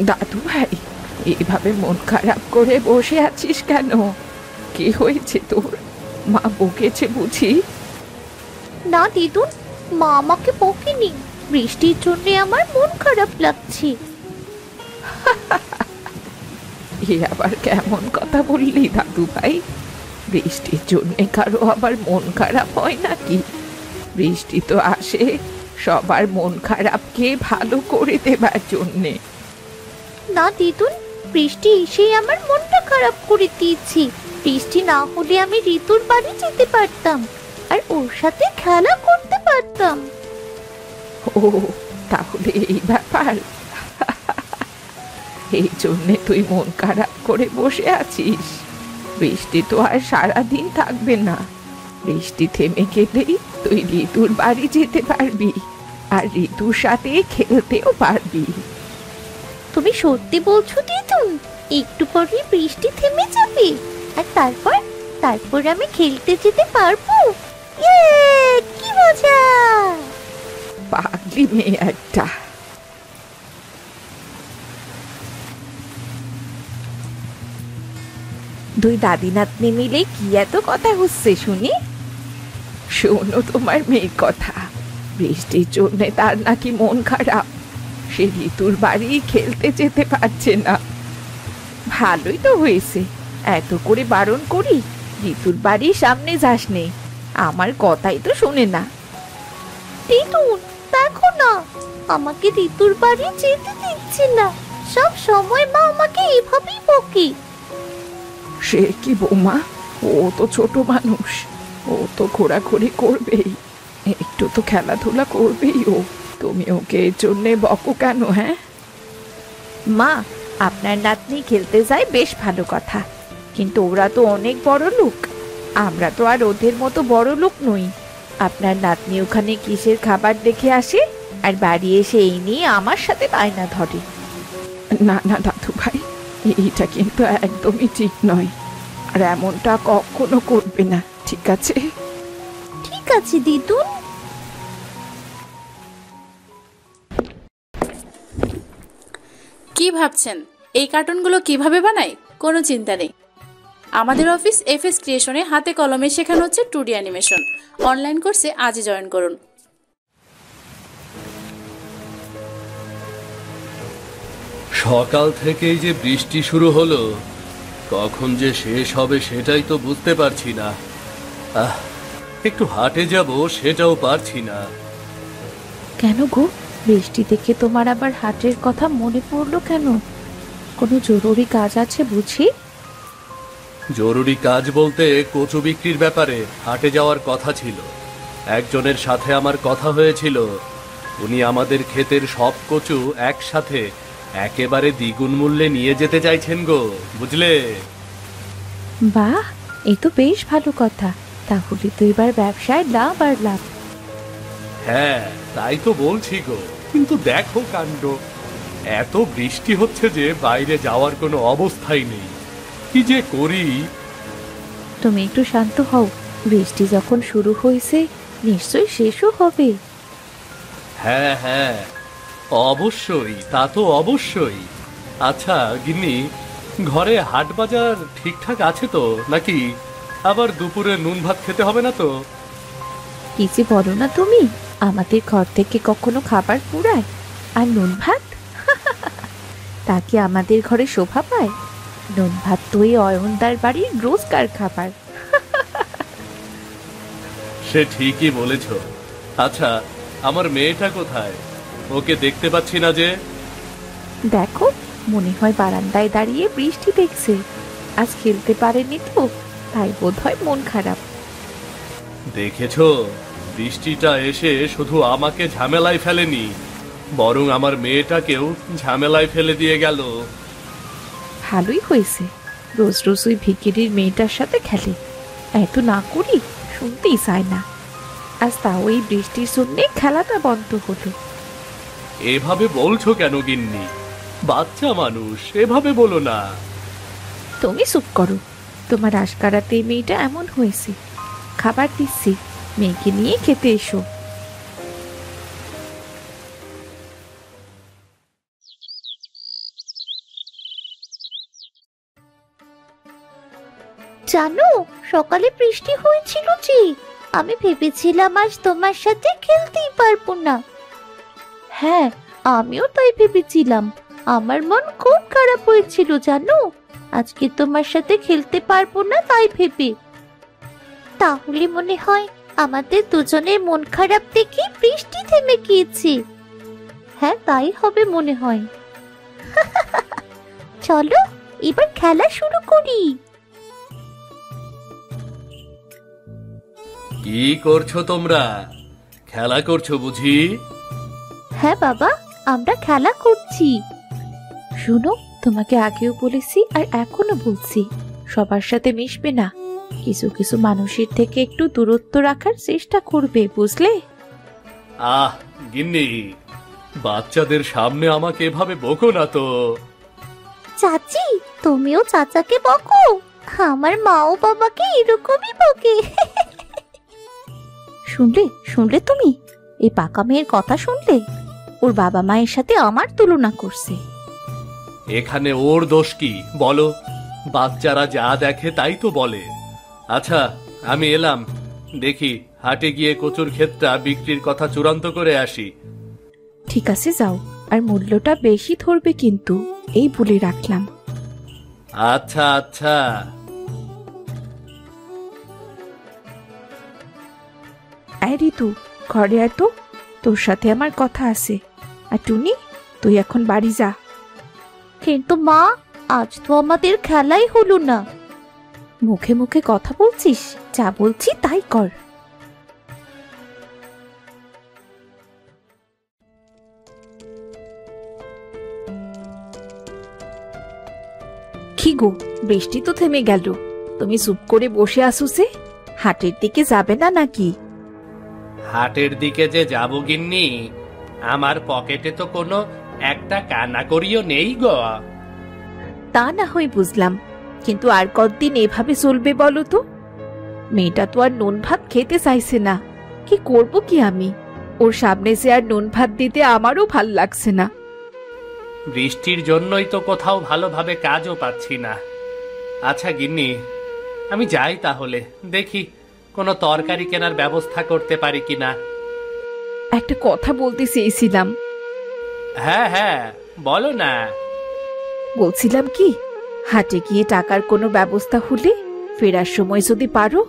দাদু ভাই, এভাবে মন খারাপ করে বসে আছিস কেন? কি হয়েছে তোর? মা বকেছে বুঝি? না দিদুন, মা আমাকে বকেনি। বৃষ্টির জন্য আমার মন খারাপ লাগছে। এ আবার কেমন কথা বললি দাদু ভাই? বৃষ্টির জন্য কারো আবার মন খারাপ হয় নাকি? বৃষ্টি তো আসে সবার মন খারাপকে ভালো করে দেবার জন্যে। না দিদুন, বৃষ্টি এসেই আমার মনটা খারাপ করে দিয়েছে। বৃষ্টি না হলে আমি ঋতুর বাড়ি যেতে পারতাম, আর ওর সাথে খেলা করতে পারতাম। ও, তাহলে এই ব্যাপার। এই জন্যে তুই মন খারাপ করে বসে আছিস। বৃষ্টি তো আর সারাদিন থাকবে না। বৃষ্টি থেমে গেলেই তুই ঋতুর বাড়ি যেতে পারবি, আর ঋতুর সাথে খেলতেও পারবি। তুমি সত্যি বলছো দিদুন? একটু পরে বৃষ্টি থেমে যাবে, আর তারপর আমি খেলতে যেতে পারবো? ইয়ে, কি মজা! পাগলি মেয়ে একটা। দুই দাদি নাতনি মিলে কি এত কথা হচ্ছে শুনি? শোনো তোমার মেয়ের কথা। বৃষ্টির জন্য তার নাকি মন খারাপ, সে ঋতুর বাড়ি খেলতে যেতে পারছে না। ভালোই তো হয়েছে, এত করে বারণ করি ঋতুর বাড়ির সামনে যাস নে, আমার কথাই তো শোনে না। দিদুন, দেখো না, আমাকে ঋতুর বাড়ি যেতে দিচ্ছে না। সব সময় মা আমাকে এভাবেই বকে। সে কি বৌমা, ও তো ছোট মানুষ, ও তো ঘোরাঘুরি করবেই, একটু তো খেলাধুলা করবেই ও। তুমি ওকে এর জন্যে বকো কেন? হ্যাঁ মা, আপনার নাতনি খেলতে যায় বেশ ভালো কথা, কিন্তু ওরা তো অনেক বড় লোক, আমরা তো আর ওদের মতো বড় লোক নই। আপনার নাতনি ওখানে কিসের খাবার দেখে আসে, আর বাড়ি এসে এই নিয়ে আমার সাথে বায়না ধরে। না না দাদু ভাই, এইটা কিন্তু একদমই ঠিক নয়, আর এমনটা কখনো করবে না, ঠিক আছে? ঠিক আছে দিদুন। কি ভাবছেন এই কার্টুনগুলো কিভাবে বানাই? কোনো চিন্তা নেই, আমাদের অফিস এফএস ক্রিয়েশনে হাতে কলমে শেখানো হচ্ছে 2D অ্যানিমেশন। অনলাইন কোর্সে আজই জয়েন করুন। সকাল থেকেই যে বৃষ্টি শুরু হলো, কখন যে শেষ হবে সেটাই তো বুঝতে পারছি না। একটু হাটে যাব সেটাও পারছি না। কেন গো, বৃষ্টি দেখে তোমার আবার হাটের কথা মনে পড়লো কেন? কোনো জরুরি কাজ আছে বুঝি? জরুরি কাজ বলতে কচু বিক্রির ব্যাপারে হাটে যাওয়ার কথা ছিল। একজনের সাথে আমার কথা হয়েছিল, উনি আমাদের ক্ষেতের সব কচু একসাথে একেবারে দ্বিগুণ মূল্যে নিয়ে যেতে চাইছেন গো, বুঝলে? বাহ, এ তো বেশ ভালো কথা, তাহলে তো এবার ব্যবসায় লাভ আর লাভ। হ্যাঁ, তাই তো বলছি গো, কিন্তু দেখো কাণ্ড, এত বৃষ্টি হচ্ছে যে বাইরে যাওয়ার কোনো অবস্থাই নেই। কি যে করি। তুমি একটু শান্ত হও, বৃষ্টি যখন শুরু হয়েছে নিশ্চয়ই শেষও হবে। হ্যাঁ হ্যাঁ, অবশ্যই, তা তো অবশ্যই। আচ্ছা গিন্নি, ঘরে হাট বাজার ঠিকঠাক আছে তো নাকি? আবার দুপুরে নুন ভাত খেতে হবে না তো? কি যে বলো না তুমি, আমাদের ঘর থেকে কখনো খাবার পুরায়? আর নুন ভাত তা কি আমাদের ঘরে শোভা পায়? নুন ভাত তো এই অয়নদার বাড়ির রোজকার খাবার। সে ঠিকই বলেছ। আচ্ছা, আমার মেয়েটা কোথায়? ওকে দেখতে পাচ্ছি না যে। দেখো, মনে হয় বারান্দায় দাঁড়িয়ে বৃষ্টি দেখছে। আজ খেলতে পারেনি তো, তাই বোধ হয় মন খারাপ। দেখেছো, বৃষ্টিটা এসে শুধু আমাকে ঝামেলায় ফেলেনি, বরং আমার মেয়েটাকেও ঝামেলায় ফেলে দিয়ে গেল। ভালোই হয়েছে, রোজ রোজ ওই ভিকিরির মেয়েটার সাথে খেলে। এত না করি শুনতেই চায় না, আজ তাও এই বৃষ্টির জন্যে খেলাটা বন্ধ হলো। এভাবে বলছো কেন গিন্নি? বাচ্চা মানুষ, এভাবে বলো না। তুমি চুপ করো, তোমার আশকারাতে এই মেয়েটা এমন হয়েছে। খাবার দিচ্ছি, মেয়েকে নিয়ে খেতে এসো। জানো, সকালে বৃষ্টি হয়েছিল যে, আমি ভেবেছিলাম আজ তোমার সাথে খেলতেই পারবো না। হ্যাঁ, আমিও তাই ভেবেছিলাম। আমার মন খুব খারাপ হয়েছিল জানো, আজকে তোমার সাথে খেলতে পারবো না তাই ভেবে। তাহলে মনে হয় আমাদের দুজনের মন খারাপ দেখে বৃষ্টি থেমে গিয়েছে। হ্যাঁ, তাই হবে মনে হয়। চলো এবার খেলা শুরু করি। কি করছো তোমরা? খেলা করছো বুঝি? হ্যাঁ বাবা, আমরা খেলা করছি। শুনো, তোমাকে আগেও বলেছি আর এখনো বলছি, সবার সাথে মিশবে না। কিছু কিছু মানুষের থেকে একটু দূরত্ব রাখার চেষ্টা করবে, বুঝলে? আহ গিন্নি, বাচ্চাদের সামনে আমাকে এভাবে বকো না তো। চাচি, তুমিও চাচাকে বকো। আমার মা ও বাবাকে এরকমই বকে। শুনলে শুনলে তুমি? এই পাকা মেয়ের কথা শুনলে? ওর বাবা মায়ের সাথে আমার তুলনা করছে। এখানে ওর দোষ কি বলো? বাচ্চারা যা দেখে তাই তো বলে। আচ্ছা, আমি এলাম, দেখি হাটে গিয়ে কচুর ক্ষেতটা বিক্রির কথা চূড়ান্ত করে আসি। ঠিক আছে, যাও, আর মূল্যটা বেশি ধরবে কিন্তু, এই বলে রাখলাম। আচ্ছা আচ্ছা। এই ঋতু, ঘরে আয় তো, তোর সাথে আমার কথা আছে। আর টুনি, তুই এখন বাড়ি যা। কিন্তু মা, আজ তো আমাদের খেলাই হলো না। মুখে মুখে কথা বলছিস, যা বলছি তাই কর। কি গো, বৃষ্টি তো থেমে গেল, তুমি চুপ করে বসে আসুছে? হাটের দিকে যাবে না নাকি? হাটের দিকে যে যাব গিন্নি, আমার পকেটে তো কোনো একটা কানাকড়িও নেই গো। তা না হয় বুঝলাম, কিন্তু আর কতদিন এভাবে চলবে বলো তো? মেয়েটা তো আর নুন ভাত খেতে চাইছে না, কি করব কি আমি? ওর সামনে সে আর নুন ভাত দিতে আমারও ভাল লাগছে না। বৃষ্টির জন্যই তো কোথাও ভালোভাবে কাজও পাচ্ছি না। আচ্ছা গিন্নি, আমি যাই তাহলে, দেখি কোনো তরকারি কেনার ব্যবস্থা করতে পারি কিনা। একটা কথা বলতে চেয়েছিলাম। হ্যাঁ হ্যাঁ, বলো না। বলছিলাম কি, হাটে গিয়ে টাকার কোনো ব্যবস্থা হলে ফেরার সময় যদি পারো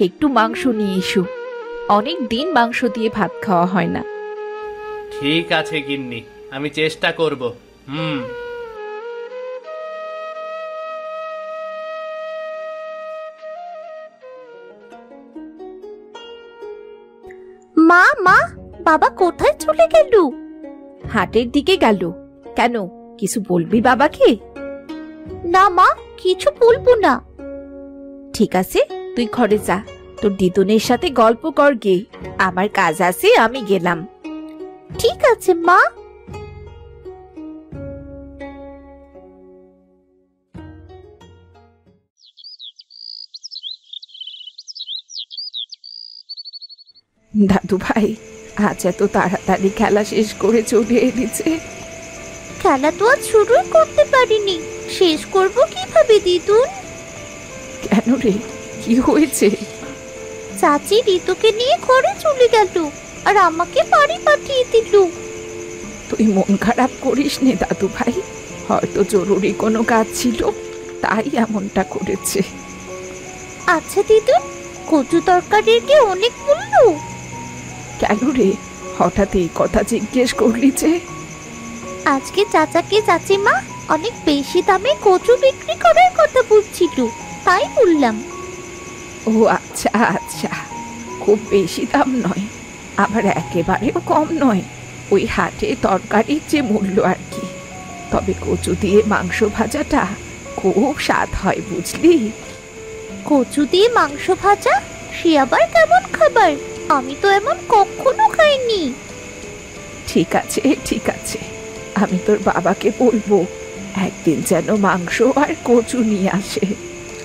একটু মাংস নিয়ে এসো। অনেক দিন মাংস দিয়ে ভাত খাওয়া হয় না। ঠিক আছে গিন্নি, আমি চেষ্টা করব। মা মা, বাবা কোথায় চলে গেল? হাটের দিকে গেল। কেন, কিছু বলবি বাবাকে? না মা, কিছু বলবো না। ঠিক আছে, তুই ঘরে যা, তোর দিদুনের সাথে গল্প কর গে। আমার কাজ আছে, আমি গেলাম। ঠিক আছে মা। দাদু ভাই, আজ এত তাড়াতাড়ি খেলা শেষ করে চলে এসেছে। খেলা তো আজ শুরুই করতে পারিনি, শেষ করব কিভাবে দিদুন? কেন রে, কি হয়েছে? চাচি ঋতুকে নিয়ে ঘরে চলে গেল আর আমাকে বাড়ি পাঠিয়ে দিল। তুই মন খারাপ করিস নে দাদু ভাই, হয়তো জরুরি কোনো কাজ ছিল, তাই এমনটা করেছে। আচ্ছা দিদুন, কচু তরকারির কি অনেক মূল্য? কেন রে, হঠাৎ এই কথা জিজ্ঞেস করলি যে? আজকে চাচাকে চাচিমা অনেক বেশি দামে কচু বিক্রি করার কথা বলছিল, তাই বললাম। ও আচ্ছা আচ্ছা, খুব বেশি দাম নয়, আবার একেবারেও কম নয়, ওই হাটে তরকারির যে মূল্য আর কি। তবে কচু দিয়ে মাংস ভাজাটা খুব স্বাদ হয় বুঝলি। কচু দিয়ে মাংস ভাজা, সে আবার কেমন খাবার? আমি তো এমন কখনো খাইনি। ঠিক আছে ঠিক আছে, আমি তোর বাবাকে বলবো একদিন যেন মাংস আর কচু নিয়ে আসে,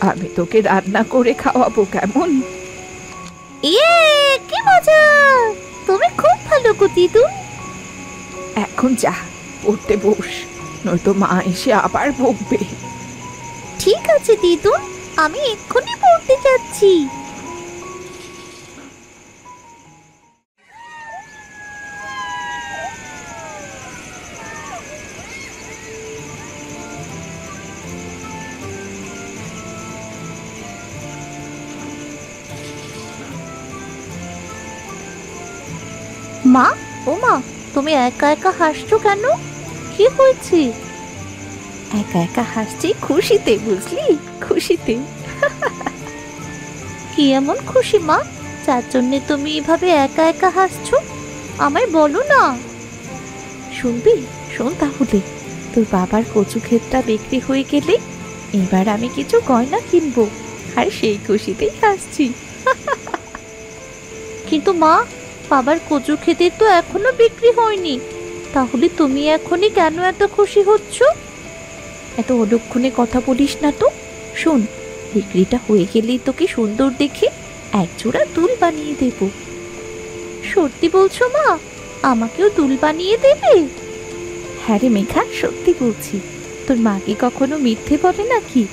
আমি তোকে রান্না করে খাওয়াবো, কেমন? ইয়ে, কি মজা! তুমি খুব ভালো গো দিদুন। এখন যা, পড়তে বস, নয়তো মা এসে আবার বকবে। ঠিক আছে দিদুন, আমি এক্ষুনি পড়তে যাচ্ছি। মা, ও মা, তুমি একা একা হাসছো কেন? কি হয়েছে? একা একা হাসছি খুশিতে, বুঝলি? খুশিতে। কি এমন খুশি মা, যার জন্য তুমি এভাবে একা একা হাসছো? আমায় বলো না। শুনবি? শোন তাহলে, তোর বাবার কচু ক্ষেতটা বিক্রি হয়ে গেলে এবার আমি কিছু গয়না কিনবো, আর সেই খুশিতেই হাসছি। কিন্তু মা, বাবার কচু খেতে তো এখনো বিক্রি হয়নি, তাহলে তুমি এখনই কেন এত খুশি হচ্ছ? এত অলক্ষণে কথা বলিস না তো। শোন, বিক্রিটা হয়ে গেলেই তোকে সুন্দর দেখে একজোড়া দুল বানিয়ে দেব। সত্যি বলছো মা? আমাকেও দুল বানিয়ে দেবে? হ্যাঁ রে মেঘা, সত্যি বলছি। তোর মা কি কখনো মিথ্যে বলে নাকি?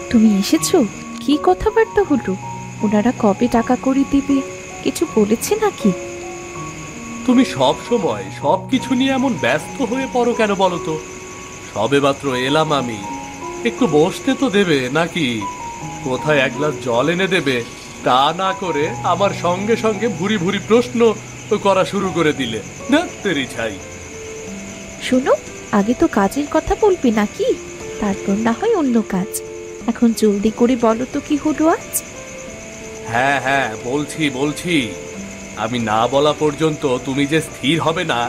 তুমি এসেছো? কি কথাবার্তা হলো? ওনারা কবে টাকা কড়ি দিবে কিছু বলেছে নাকি? তুমি সব সময় সবকিছু নিয়ে এমন ব্যস্ত হয়ে পড়ো কেন বলো তো? সবেমাত্র এলাম আমি, একটু বসতে তো দেবে নাকি? কোথায় এক গ্লাস জল এনে দেবে, তা না করে আমার সঙ্গে সঙ্গে ভুরি ভুরি প্রশ্ন করা শুরু করে দিলে। না তেরি ছাই। শোনো, আগে তো কাজের কথা বলবি নাকি? তারপর না হয় অন্য কাজ। এখন জলদি করে বলো তো কি হলো আজ? হ্যাঁ হ্যাঁ, বলছি বলছি। আমি না বলা পর্যন্ত তুমি যে স্থির হবে না,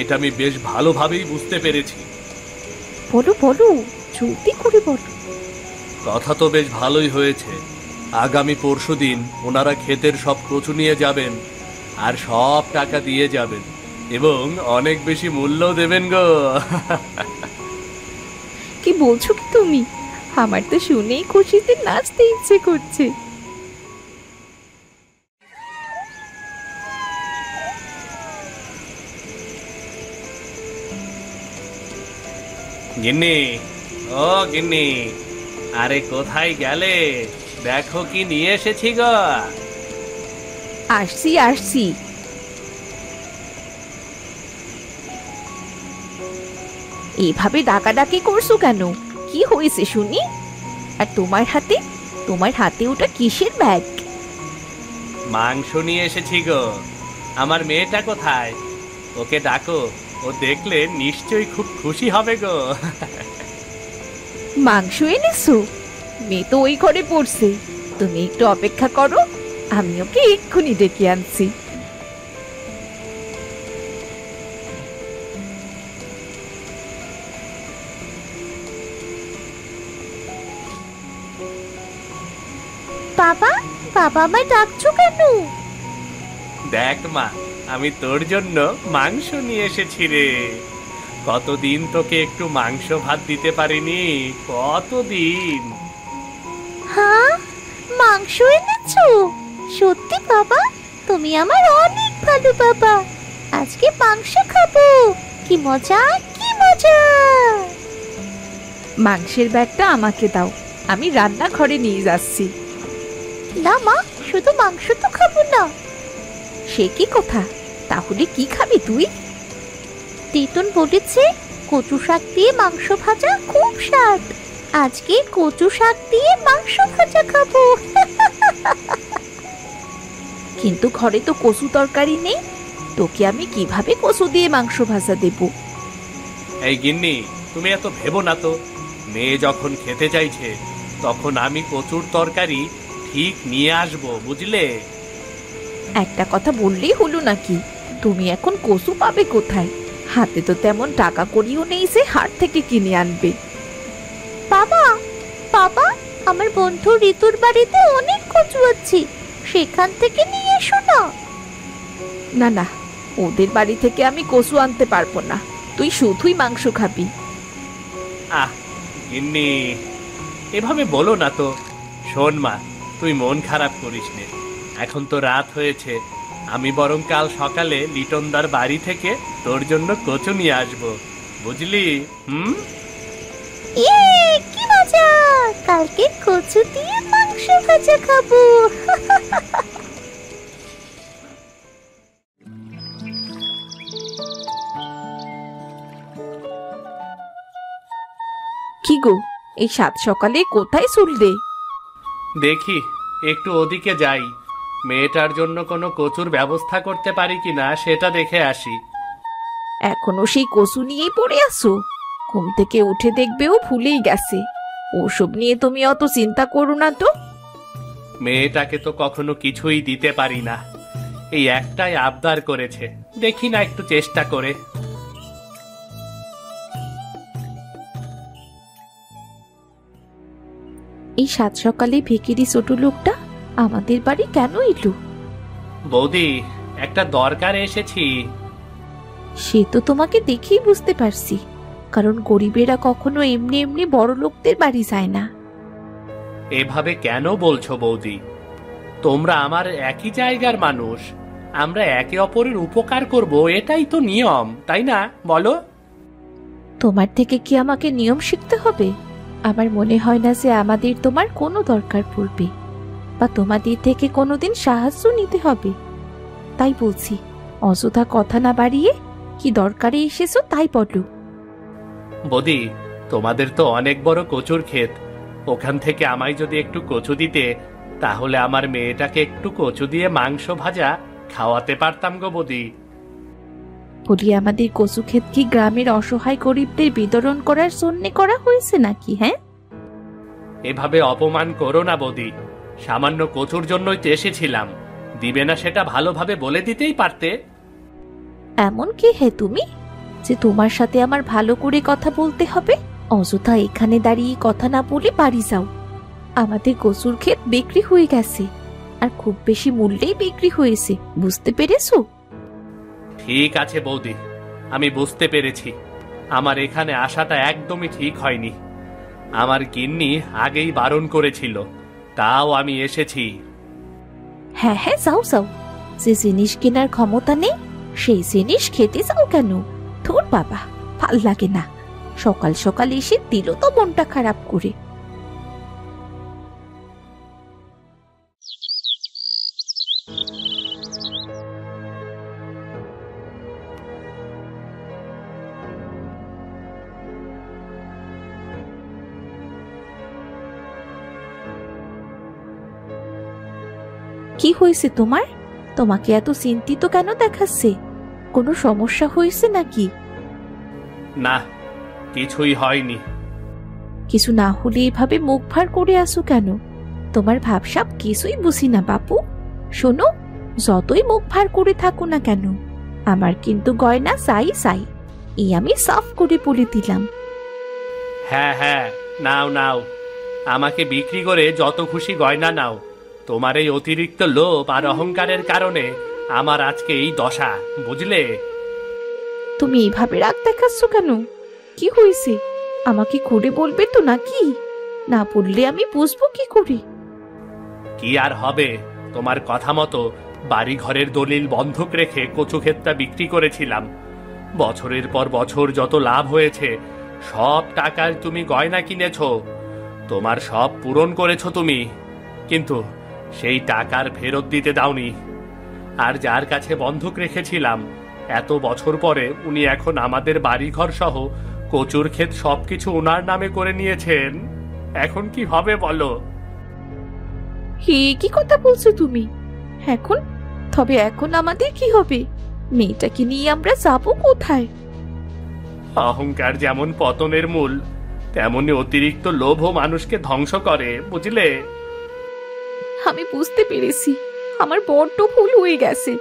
এটা আমি বেশ ভালোভাবেই বুঝতে পেরেছি। বলো বলো, জলদি করে বলো। কথা তো বেশ ভালোই হয়েছে। আগামী পরশুদিন ওনারা ক্ষেতের সব কচু নিয়ে যাবেন, আর সব টাকা দিয়ে যাবেন, এবং অনেক বেশি মূল্যও দেবেন গো। কি বলছো কি তুমি? আমার তো শুনেই খুশিতে নাচতে ইচ্ছে করছে। গিন্নি, ও গিন্নি, আরে কোথায় গেলে? দেখো কি নিয়ে এসেছি গো। আসছি আসছি। এইভাবে ডাকাডাকি করছো কেন? কি হয়েছে শুনি? আর তোমার হাতে ওটা কিসের ব্যাগ? মাংস নিয়ে এসেছি গো। আমার মেয়েটা কোথায়? ওকে ডাকো, ও দেখলে নিশ্চয়ই খুব খুশি হবে গো। মাংস এনেছো? মেয়ে তো ওই ঘরে পড়ছে, তুমি একটু অপেক্ষা করো, আমি ওকে এক্ষুনি ডেকে আনছি। বাবা, বাবা আমায় ডাকছো কেন? দেখ মা, আমি তোর জন্য মাংস নিয়ে এসেছি রে। কতদিন তোকে একটু মাংস ভাত দিতে পারিনি, কতদিন। হ্যাঁ, মাংস এনেছো? সত্যি বাবা, তুমি আমার অনেক ভালো বাবা। আজকে মাংস খাবো। কি মজা, কি মজা! মাংসের ব্যাগটা আমাকে দাও, আমি রান্নাঘরে নিয়ে যাচ্ছি। না মা, শুধু মাংস তো খাবো না। সে কি কথা? তাহলে কি খাবি তুই? তেতুন বলেছে কচু শাক দিয়ে মাংস ভাজা খুব স্বাদ। আজকে কচু শাক দিয়ে মাংস ভাজা খাবো। কিন্তু ঘরে তো কচু তরকারি নেই, তোকে আমি কিভাবে কচু দিয়ে মাংস ভাজা দেব? এই গিন্নি, তুমি এত ভেবো না তো। মেয়ে যখন খেতে চাইছে, তখন আমি কচুর তরকারি ঠিক নিয়ে আসবো, বুঝলে? একটা কথা বললেই হলো নাকি? তুমি এখন কচু পাবে কোথায়? হাতে তো তেমন টাকা কড়িও নেই যে হাট থেকে কিনে আনবে। বাবা, বাবা, আমার বন্ধু ঋতুর বাড়িতে অনেক কচু আছে, সেখান থেকে নিয়ে এসো না। না না, ওদের বাড়ি থেকে আমি কচু আনতে পারবো না, তুই শুধুই মাংস খাবি। আহ গিন্নি, এভাবে বলো না তো। শোন মা, তুই মন খারাপ করিস নে। এখন তো রাত হয়েছে, আমি বরং কাল সকালে লিটনদার বাড়ি থেকে তোর জন্য কচু নিয়ে আসবো, বুঝলি? ইয়ে, কি মজা! কালকে কচু দিয়ে মাংস ভাজা খাবো। কি গো, এই সাত সকালে কোথায় চললে? দেখি একটু ওদিকে যাই, মেয়েটার জন্য কোনো কচুর ব্যবস্থা করতে পারি কিনা সেটা দেখে আসি। এখনো সেই কচু নিয়েই পড়ে আছো? ঘুম থেকে উঠে দেখবেও ভুলেই গেছে। ওসব নিয়ে তুমি অত চিন্তা করো না তো। মেয়েটাকে তো কখনো কিছুই দিতে পারি না, এই একটাই আবদার করেছে, দেখি না একটু চেষ্টা করে। এই সাত সকালে ভিখিরি ছোট লোকটা আমাদের বাড়ি কেন এলো? বৌদি, একটা দরকারে এসেছি। সে তো তোমাকে দেখেই বুঝতে পারছি, কারণ গরিবেরা কখনো এমনি এমনি বড় লোকদের বাড়ি যায় না। এভাবে কেন বলছো বৌদি? তোমরা আমার একই জায়গার মানুষ, আমরা একে অপরের উপকার করব, এটাই তো নিয়ম, তাই না বলো? তোমার থেকে কি আমাকে নিয়ম শিখতে হবে? আমার মনে হয় না যে আমাদের তোমার কোনো দরকার পড়বে, বা তোমাদের থেকে কোনোদিন সাহায্য নিতে হবে। তাই বলছি, অযথা কথা না বাড়িয়ে কি দরকারে এসেছো তাই বলো। বৌদি, তোমাদের তো অনেক বড় কচুর ক্ষেত, ওখান থেকে আমায় যদি একটু কচু দিতে, তাহলে আমার মেয়েটাকে একটু কচু দিয়ে মাংস ভাজা খাওয়াতে পারতাম গো বৌদি। বলি, আমাদের কচু ক্ষেত কি গ্রামের অসহায় গরিবদের বিতরণ করার জন্য করা হয়েছে নাকি? হ্যাঁ, এভাবে অপমান করো না বৌদি, সামান্য কচুর জন্যই তো এসেছিলাম, দিবে না সেটা ভালোভাবে বলে দিতেই পারতে। এমন কি হে তুমি যে তোমার সাথে আমার ভালো করে কথা বলতে হবে? অযথা এখানে দাঁড়িয়ে কথা না বলে বাড়ি যাও। আমাদের কচুর ক্ষেত বিক্রি হয়ে গেছে, আর খুব বেশি মূল্যেই বিক্রি হয়েছে, বুঝতে পেরেছো? ঠিক আছে বৌদি, আমি বুঝতে পেরেছি, আমার এখানে আসাটা একদমই ঠিক হয়নি। আমার গিন্নি আগেই বারণ করেছিল, তাও আমি এসেছি। হ্যাঁ হ্যাঁ, যাও যাও। যে জিনিস কেনার ক্ষমতা নেই সেই জিনিস খেতে যাও কেন? তোর বাবা, ভাল লাগে না। সকাল সকাল এসে দিল তো মনটা খারাপ করে। কি হয়েছে তোমার? তোমাকে এত চিন্তিত কেন দেখাচ্ছে? কোনো সমস্যা হয়েছে নাকি? না, কিছুই হয়নি। কিছু না হলে এভাবে মুখ ভার করে আসো কেন? তোমার ভাবসাব কিছুই বুঝি না বাপু। শোনো, যতই মুখ ভার করে থাকো না কেন, আমার কিন্তু গয়না চাই চাই, এই আমি সাফ করে বলে দিলাম। হ্যাঁ হ্যাঁ, নাও নাও, আমাকে বিক্রি করে যত খুশি গয়না নাও। তোমার এই অতিরিক্ত লোভ আর অহংকারের কারণে আমার আজকে এই দশা, বুঝলে? তুমি এইভাবে রাগ দেখাচ্ছ কেন? কি হয়েছে আমাকে খুলে বলবে তো নাকি? না বললে আমি বুঝবো কি করে? কি আর হবে, তোমার কথা মতো বাড়ি ঘরের দলিল বন্ধক রেখে কচু ক্ষেতটা বিক্রি করেছিলাম। বছরের পর বছর যত লাভ হয়েছে সব টাকার তুমি গয়না কিনেছো, তোমার সব পূরণ করেছো তুমি, কিন্তু সেই টাকার ফেরত দিতে দাওনি। আর যার কাছে বন্ধক রেখেছিলাম, এত বছর পরে উনি এখন আমাদের বাড়িঘর সহ কচুর ক্ষেত সবকিছু ওনার নামে করে নিয়েছেন। এখন কি হবে বলো? হে, কি কথা বলছো তুমি? এখন তবে এখন আমাদের কি হবে? মেয়েটাকে নিয়ে আমরা যাবো কোথায়? অহংকার যেমন পতনের মূল, তেমনি অতিরিক্ত লোভও মানুষকে ধ্বংস করে, বুঝলে? আমি বুঝতে পেরেছি, আমার বড্ড ভুল হয়ে গেছে।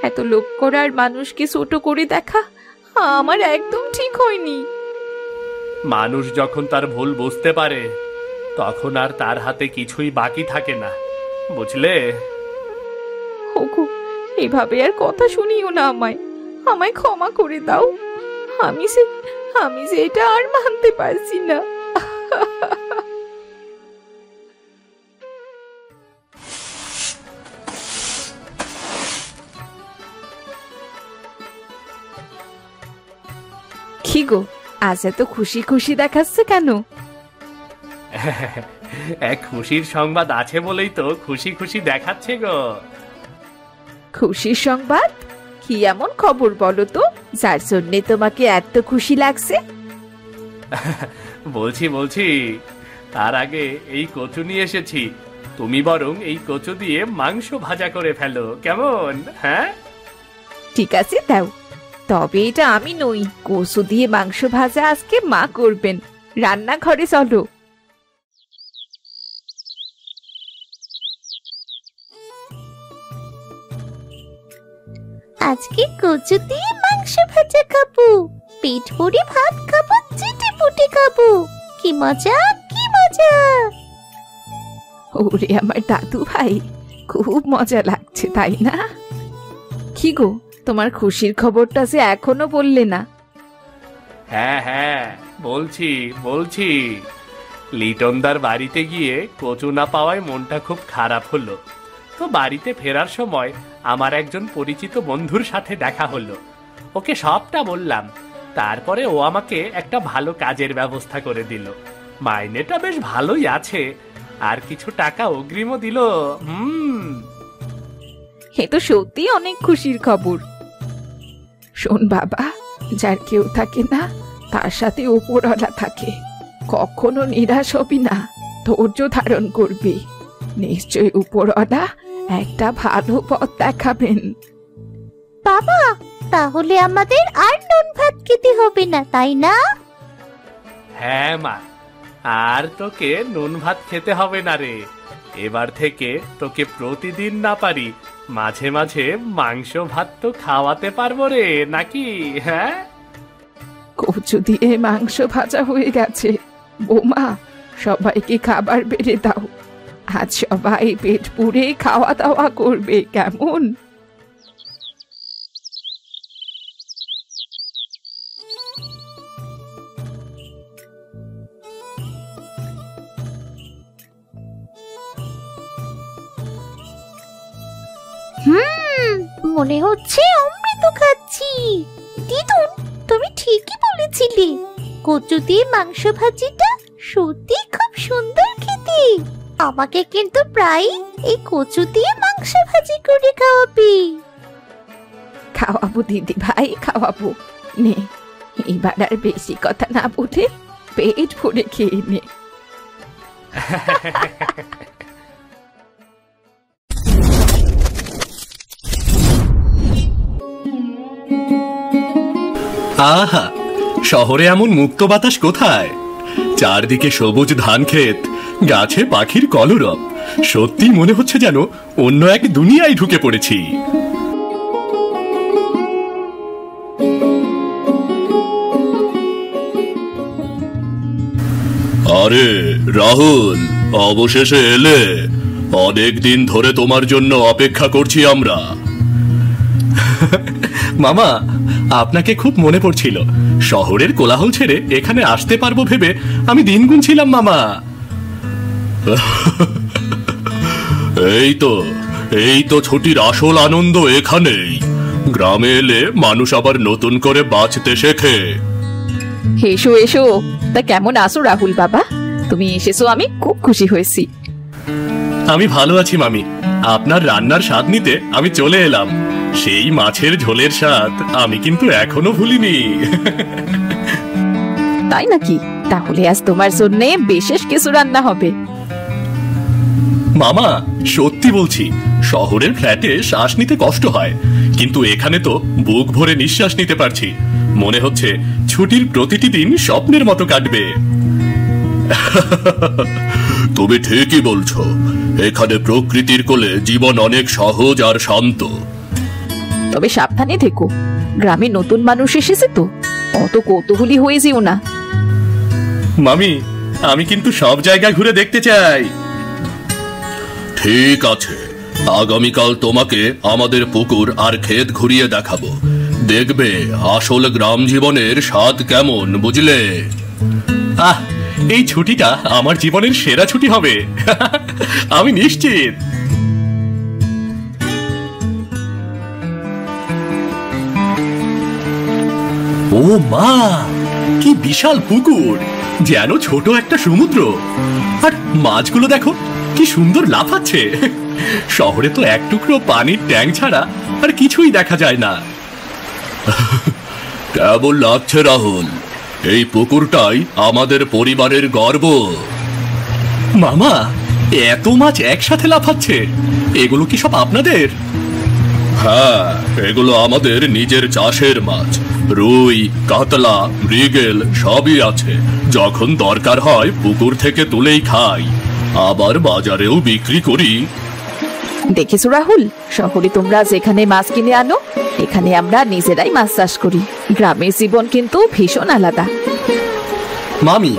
এত লোভ করার মানুষকে ছোট করে দেখা আমার একদম ঠিক হয়নি। মানুষ যখন তার ভুল বুঝতে পারে, তখন আর তার হাতে কিছুই বাকি থাকে না, বুঝলে? ওগো, এভাবে আর কথা শুনিও না আমায়। আমায় ক্ষমা করে দাও। আমি যে এটা আর মানতে পারছি না। কি গো, আজ এত খুশি খুশি দেখাচ্ছে কেন? এক খুশির সংবাদ আছে বলেই তো খুশি খুশি দেখাচ্ছে গো। খুশির সংবাদ? কি এমন খবর বলো তো, যার জন্যে তোমাকে এত খুশি লাগছে? বলছি তার আগে এই কচু নিয়ে এসেছি, তুমি বরং এই কচু দিয়ে মাংস ভাজা করে ফেলো, কেমন? হ্যাঁ ঠিক আছে, দাও। তবে এটা আমি নই, কচু দিয়ে মাংস ভাজা আজকে মা করবেন। রান্নাঘরে চলো। আজকে কচু দিয়ে মাংস ভাজা খাবো, পেট ভরে ভাত খাবো, চেটে পুটে খাবো। কি মজা, কি মজা! ওরে আমার দাদু ভাই, খুব মজা লাগছে তাই না? কি গো, তোমার খুশির খবরটা যে এখনো বললে না? হ্যাঁ বলছি লিটনদার বাড়িতে গিয়ে কচু না পাওয়ায় মনটা খুব খারাপ হলো। তো বাড়িতে ফেরার সময় আমার একজন পরিচিত বন্ধুর সাথে দেখা হলো। ওকে সবটা বললাম। তারপরে ও আমাকে একটা ভালো কাজের ব্যবস্থা করে দিল। মাইনেটা বেশ ভালোই আছে, আর কিছু টাকা অগ্রিমও দিল। এ তো সত্যি অনেক খুশির খবর। শোন বাবা, যার কেউ থাকে না তার সাথে উপরওয়ালা থাকে। কখনো নিরাশ হবি না, ধৈর্য ধারণ করবি। নিশ্চয়ই উপরওয়ালা একটা ভালো পথ দেখাবেন। বাবা, তাহলে আমাদের আর নুন ভাত খেতে হবে না, তাই না? হ্যাঁ মা, আর তোকে নুন ভাত খেতে হবে না রে। এবার থেকে তোকে প্রতিদিন না পারি মাঝে মাঝে মাংস ভাত তো খাওয়াতে পারবো রে, নাকি? হ্যাঁ, কচু দিয়ে মাংস ভাজা হয়ে গেছে। বৌমা, সবাইকে খাবার বেড়ে দাও। আজ সবাই পেট পুড়ে খাওয়া দাওয়া করবে, কেমন? মনে হচ্ছে অমৃত খাচ্ছি। দিদুন, তুমি ঠিকই বলেছিলে, কচু দিয়ে মাংস ভাজিটা সত্যি খুব সুন্দর খেতে। আমাকে কিন্তু প্রায় এই কচু দিয়ে মাংস ভাজি করে খাওয়াবি। খাওয়াবো দিদি ভাই, খাওয়াবো। নে, এবার আর বেশি কথা না বলে পেট ভরে খেয়ে নে। আহা, শহরে এমন মুক্ত বাতাস কোথায়? চারদিকে সবুজ ধান ক্ষেত, গাছে পাখির কলরব। সত্যি মনে হচ্ছে যেন অন্য এক দুনিয়ায় ঢুকে পড়েছি। আরে রাহুল, অবশেষে এলে। অনেক দিন ধরে তোমার জন্য অপেক্ষা করছি আমরা। মামা, আপনাকে খুব মনে পড়ছিল। শহরের কোলাহল ছেড়ে এখানে আসতে পারবো ভেবে আমি দিন গুনছিলাম মামা। এই তো ছুটির আসল আনন্দ এখানেই। গ্রামে এলে মানুষ আবার নতুন করে বাঁচতে শেখে। এসো এসো। তা কেমন আছো রাহুল বাবা? তুমি এসেছো, আমি খুব খুশি হয়েছি। আমি ভালো আছি মামি। আপনার রান্নার স্বাদ নিতে আমি চলে এলাম। সেই মাছের ঝোলের স্বাদ আমি কিন্তু এখনো ভুলিনি। তাই নাকি? তাহলে আজ তোমার জন্য বিশেষ কিছু রান্না হবে। মামা, সত্যি বলছি, শহরের ফ্ল্যাটে শ্বাস নিতে কষ্ট হয়, কিন্তু এখানে তো বুক ভরে নিঃশ্বাস নিতে পারছি। মনে হচ্ছে ছুটির প্রতিটি দিন স্বপ্নের মতো কাটবে। তুমি ঠিকই বলছো, এখানে প্রকৃতির কোলে জীবন অনেক সহজ আর শান্ত। তবে সাবধানে থেকো, গ্রামে নতুন মানুষ এসেছে তো, অত কৌতূহলী হয়ে যেও না। মামি, আমি কিন্তু সব জায়গা ঘুরে দেখতে চাই। ঠিক আছে, আগামীকাল তোমাকে আমাদের পুকুর আর ক্ষেত ঘুরিয়ে দেখাবো। দেখবে আসল গ্রাম জীবনের স্বাদ কেমন, বুঝলে? এই ছুটিটা আমার জীবনের সেরা ছুটি হবে। আমি নিশ্চিত। ও মা, কি বিশাল পুকুর, যেন ছোট একটা সমুদ্র। আর মাছগুলো দেখো কি সুন্দর লাফাচ্ছে। শহরে তো এক টুকরো পানির ট্যাঙ্ক ছাড়া আর কিছুই দেখা যায় না। কেমন লাগছে রাহুল? এই পুকুরটাই আমাদের পরিবারের গর্ব। মামা, এত মাছ একসাথে লাফাচ্ছে, এগুলো কি সব আপনাদের? হ্যাঁ, এগুলো আমাদের নিজের চাষের মাছ। রুই, কাতলা, মৃগেল সবই আছে। যখন দরকার হয় পুকুর থেকে তুলেই খাই, আবার বাজারেও বিক্রি করি। দেখেছো রাহুল, শহরে তোমরা যেখানে মাছ কিনে আনো, এখানে আমরা নিজেরাই মাছ চাষ করি। গ্রামের জীবন কিন্তু ভীষণ আলাদা। মামি,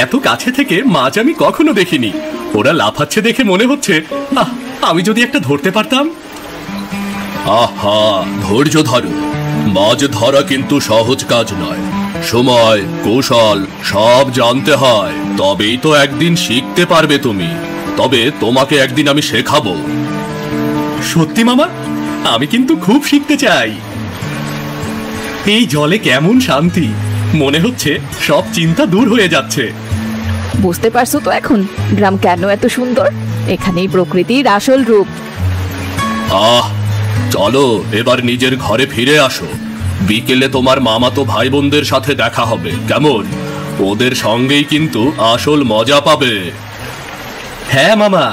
এত কাছে থেকে মাছ আমি কখনো দেখিনি। ওরা লাফাচ্ছে দেখে মনে হচ্ছে আমি যদি একটা ধরতে পারতাম। আহা, ধৈর্য ধরো। মাছ ধরা কিন্তু সহজ কাজ নয়। সময়, কৌশল সব জানতে হয়, তবেই তো একদিন শিখতে পারবে তুমি। তবে তোমাকে একদিন আমি শেখাবো। সত্যি মামা, আমি কিন্তু খুব শিখতে চাই। এই জলে কেমন শান্তি, মনে হচ্ছে সব চিন্তা দূর হয়ে যাচ্ছে। বুঝতে পারছো তো এখন গ্রাম কেন এত সুন্দর? এখানেই প্রকৃতির আসল রূপ। চলো এবার নিজের ঘরে ফিরে আসো। বিকেলে তোমার মামাতো ভাই বোনদের সাথে দেখা হবে, কেমন? ওদের সঙ্গেই কিন্তু আসল মজা পাবে। হ্যাঁ মামা,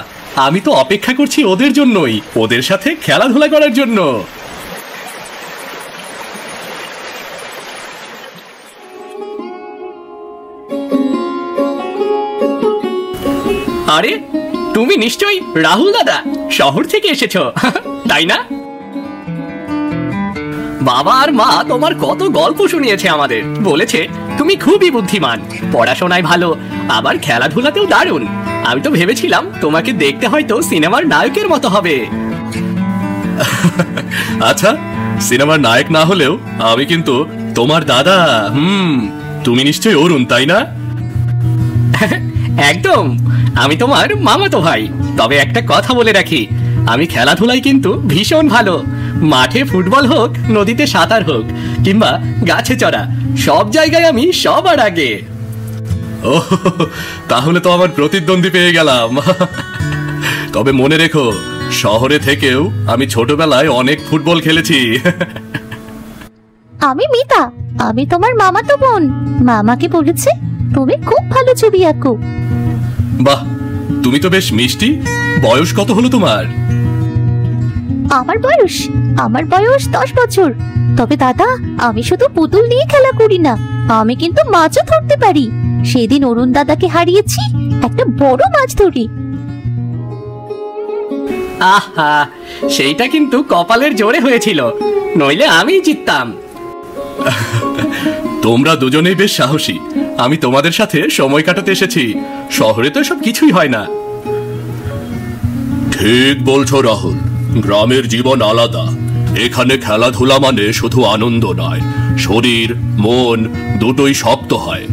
আমি তো অপেক্ষা করছি ওদের জন্যই, ওদের সাথে খেলাধুলা করার জন্য। আরে, তুমি নিশ্চয়ই রাহুল দাদা, শহর থেকে এসেছো, তাই না? বাবা আর মা তোমার কত গল্প শুনিয়েছে আমাদের। বলেছে তুমি খুবই বুদ্ধিমান, পড়াশোনায় ভালো, আবার খেলাধুলাতেও দারুণ। আমি তো ভেবেছিলাম তোমাকে দেখতে হয়তো সিনেমার নায়কের মতো হবে। আচ্ছা, সিনেমার নায়ক না হলেও আমি কিন্তু তোমার দাদা। তুমি নিশ্চয়ই অরুণ, তাই না? একদম, আমি তোমার মামাতো ভাই। তবে একটা কথা বলে রাখি, আমি খেলাধুলায় কিন্তু ভীষণ ভালো। মাঠে ফুটবল হোক, নদীতে সাঁতার হোক, কিংবা গাছে চড়া, সব জায়গায় আমি সবার আগে। ও, তাহলে তো আমার প্রতিদ্বন্দ্বী পেয়ে গেলাম। তবে মনে রেখো, শহরে থেকেও আমি ছোটবেলায় অনেক ফুটবল খেলেছি। আমি মিতা, আমি তোমার মামাতো বোন। মামাকে বলেছে তুমি খুব ভালো ছবি আঁকো। বাহ, তুমি তো বেশ মিষ্টি। বয়স কত হলো তোমার? আমার বয়স 10 বছর। তবে দাদা, আমি শুধু পুতুল নিয়ে খেলা করি না, আমি কিন্তু মাছও ধরতে পারি। সেদিন অরুণ দাদাকে হারিয়েছি, একটা বড় মাছ ধরি। আহা, সেইটা কিন্তু কপালের জোরে হয়েছিল, নইলে আমি জিততাম। তোমরা দুজনেই বেশ সাহসী। আমি তোমাদের সাথে সময় কাটাতে এসেছি, শহরে তো সব কিছুই হয় না। ঠিক বলছো রাহুল, গ্রামের জীবন আলাদা। এখানে খেলাধুলা মানে শুধু আনন্দ নয়, শরীর মন দুটোই শক্ত হয়।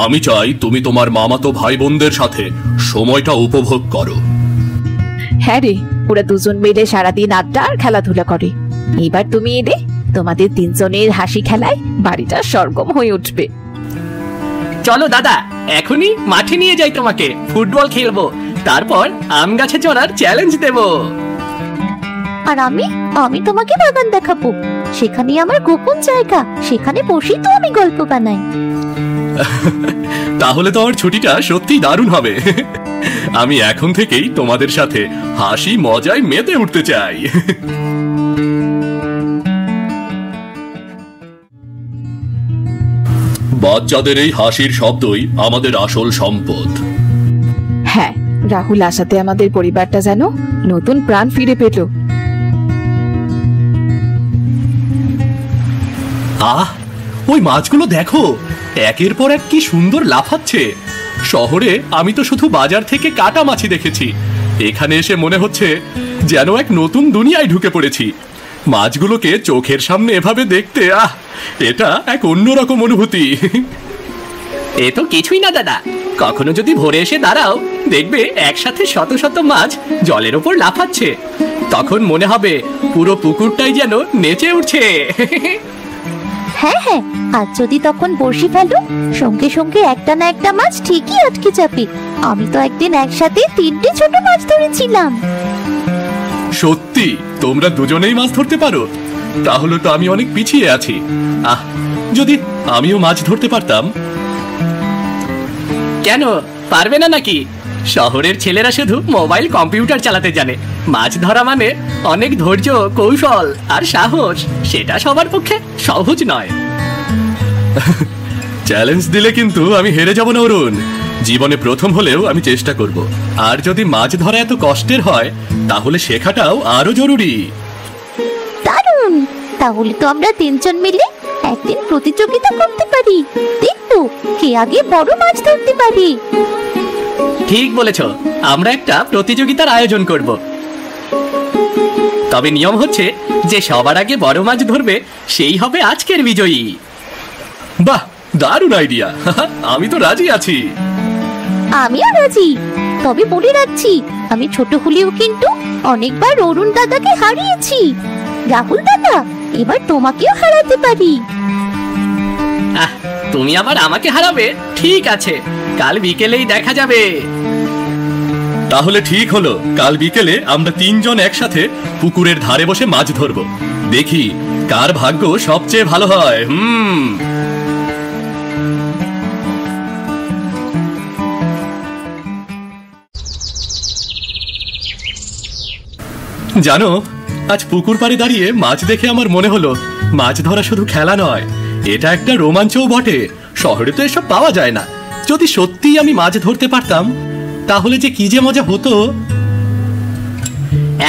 আমি চাই তুমি তোমার মামাতো ভাই বোনদের সাথে সময়টা উপভোগ করো। হ্যাঁ রে, ওরা দুজন মিলে সারাদিন আড্ডা আর খেলাধুলা করে। এবার তুমি এলে, তোমাদের তিনজনের হাসি খেলায় বাড়িটা সরগম হয়ে উঠবে। চলো দাদা, এখনই মাঠে নিয়ে যাই তোমাকে, ফুটবল খেলবো, তারপর আম গাছে চড়ার চ্যালেঞ্জ দেব। আর আমি তোমাকে বাগান দেখাবো। সেখানে আমার গোপন জায়গা, সেখানে বসেই তো আমি গল্প বানাই। তাহলে তো আমার ছুটিটা সত্যিই দারুণ হবে। আমি এখন থেকেই তোমাদের সাথে হাসি মজায় মেতে উঠতে চাই। বাচ্চাদের এই হাসির শব্দই আমাদের আসল সম্পদ। হ্যাঁ, রাহুল আসাতে আমাদের পরিবারটা যেন নতুন প্রাণ ফিরে পেল। ওই মাছগুলো দেখো, একের পর এক কি সুন্দর লাফাচ্ছে। শহরে আমি তো শুধু বাজার থেকে কাটা মাছি দেখেছি, এখানে এসে মনে হচ্ছে যেন এক নতুন দুনিয়ায় ঢুকে পড়েছি। মাছগুলোকে চোখের সামনে এভাবে দেখতে এটা এক অন্যরকম অনুভূতি। এ তো কিছুই না দাদা, কখনো যদি ভোরে এসে দাঁড়াও, দেখবে একসাথে শত শত মাছ জলের ওপর লাফাচ্ছে। তখন মনে হবে পুরো পুকুরটাই যেন নেচে উঠছে। হ্যাঁ হ্যাঁ, আর যদি তখন বড়শি ফেলো সঙ্গে সঙ্গে একটা না একটা মাছ ঠিকই আটকে যাবে। আমি তো একদিন একসাথে 3টে ছোট মাছ ধরেছিলাম। সত্যি তোমরা দুজনেই মাছ ধরতে পারো? তাহলে তো আমি অনেক পিছিয়ে আছি। যদি আমিও মাছ ধরতে পারতাম। কেন পারবে না নাকি? শহরের ছেলেরা শুধু মোবাইল কম্পিউটার চালাতে জানে। মাছ ধরা মানে অনেক ধৈর্য, কৌশল আর সাহস। সেটা সবার পক্ষে সহজ নয়। চ্যালেঞ্জ দিলে কিন্তু আমি হেরে যাব না অরুণ। জীবনে প্রথম হলেও আমি চেষ্টা করব। আর যদি মাছ ধরা এত কষ্টের হয় তাহলে শেখাটাও আরো জরুরি। দারুণ! তাহলে তো আমরা 3 জন মিলে একদিন প্রতিযোগিতা করতে পারি। দেখো কে আগে বড় মাছ ধরতে পারে। ঠিক বলেছ, আমরা একটা প্রতিযোগিতার আয়োজন করব। তবে নিয়ম হচ্ছে যে সবার আগে বড় মাছ ধরবে সেই হবে আজকের বিজয়ী। বাহ, দারুণ আইডিয়া। আমি তো রাজি আছি। আমিও রাজি। তবে বলে রাখছি, আমি ছোট হলেও কিন্তু অনেকবার অরুণ দাদাকে হারিয়েছি। রাহুল দাদা, এবার তোমাকেও হারাতে পারি। তুমি আবার আমাকে হারাবে? ঠিক আছে, কাল বিকেলেই দেখা যাবে। তাহলে ঠিক হলো, কাল বিকেলে আমরা 3 জন একসাথে পুকুরের ধারে বসে মাছ ধরবো। দেখি কার ভাগ্য সবচেয়ে ভালো হয়। জানো, আজ পুকুর পাড়ে দাঁড়িয়ে মাছ দেখে আমার মনে হলো মাছ ধরা শুধু খেলা নয়, এটা একটা রোমাঞ্চও বটে। শহরে তো এসব পাওয়া যায় না। যদি সত্যি আমি মাছ ধরতে পারতাম তাহলে যে কি যে মজা হতো।